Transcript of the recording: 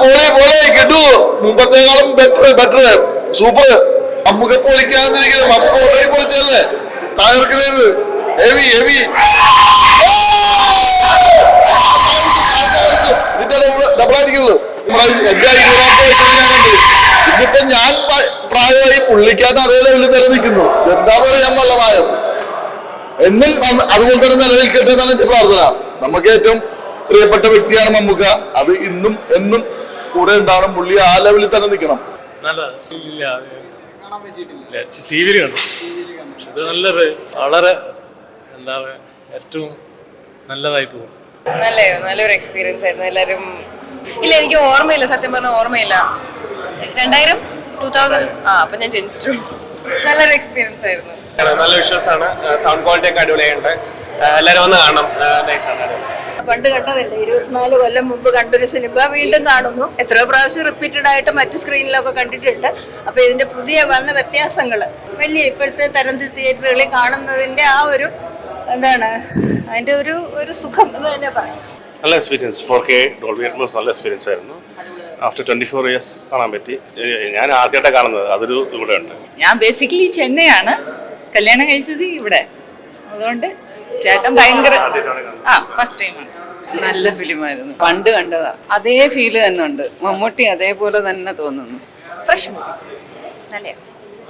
Poly poly കിട്ടു മുമ്പത്തെക്കാളും better super. നമുക്ക് പൊളിക്കാന്നിരിക്കുന്നത് നമുക്ക് ഓൾറെഡി പൊളിച്ചല്ലേ, തകർക്കരുത്. ഹെവി ഹെവി ഡബിളായിരിക്കുന്നത്. ഇതിപ്പോ ഞാൻ പ്രായമായി പുള്ളിക്കാത്ത അതേ ലെവലിൽ തന്നെ നിൽക്കുന്നു. എന്താ പറയാൻ മലമായം എന്നും അതുപോലെ തന്നെ നിലനിൽക്കട്ടെ എന്നാണ് എന്റെ പ്രാർത്ഥന. നമുക്ക് ഏറ്റവും പ്രിയപ്പെട്ട വ്യക്തിയാണ് മമ്മൂക്ക. അത് ഇന്നും എന്നും കൂടെ ഉണ്ടാവണം. പുള്ളി ആ ലെവലിൽ തന്നെ നിൽക്കണം. ടിവിയിൽ കണ്ടു. പക്ഷെ ഇത് വളരെ എന്താ പറയുക, ഏറ്റവും നല്ലതായി തോന്നുന്നു. നല്ലൊരു എക്സ്പീരിയൻസ് ആയിരുന്നു. എല്ലാവരും ഇല്ല, എനിക്ക് ഓർമ്മയില്ല, സത്യം പറഞ്ഞ ഓർമ്മയില്ല. 2000 അപ്പൊ ഞാൻ ജനിച്ചിട്ടു. നല്ലൊരു എക്സ്പീരിയൻസ് ആയിരുന്നു. നല്ല വിശ്വാസമാണ്. സൗണ്ട് ക്വാളിറ്റി ഒക്കെ അടിപൊളിയായിട്ട് എല്ലാവരും വന്ന് കാണണം. നൈസാണ്. പണ്ട് കണ്ടതല്ലേ, 24 കൊല്ലം മുമ്പ് കണ്ടൊരു സിനിമ വീണ്ടും കാണുന്നു. എത്രയോ പ്രാവശ്യം റിപ്പീറ്റഡ് ആയിട്ട് മറ്റു സ്ക്രീനിലൊക്കെ കണ്ടിട്ടുണ്ട്. അപ്പൊ ഇതിന്റെ പുതിയ വന്ന വ്യത്യാസങ്ങൾ വലിയ ഇപ്പോഴത്തെ തരം തിയേറ്ററുകളിൽ കാണുന്നതിന്റെ ആ ഒരു എന്താണ് അതിന്റെ ഒരു സുഖം എന്ന് തന്നെ പറയാം. നല്ല എക്സ്പീരിയൻസ്. 4K ഡോൾബി അറ്റ്മോസ് നല്ല എക്സ്പീരിയൻസ് ആയിരുന്നു. ആഫ്റ്റർ 24 ഇയേഴ്സ് കാണാൻ പറ്റി. ഞാൻ ആദ്യമായിട്ടാണ് കാണുന്നത്. അതൊരു ഇവിടെ ഉണ്ട്. ഞാൻ ബേസിക്കലി ചെന്നൈയാണ്, കല്യാണം കഴിച്ചത് ഇവിടെ. അതുകൊണ്ട് ചേട്ടൻ ഭയങ്കര ഫസ്റ്റ് ടൈമാണ്. നല്ല ഫിലിമായിരുന്നു. പണ്ട് കണ്ടതാ, അതേ ഫീല് തന്നെ ഉണ്ട്. മമ്മൂട്ടി അതേപോലെ തന്നെ തോന്നുന്നു. ഫ്രഷ് മൂവി നല്ല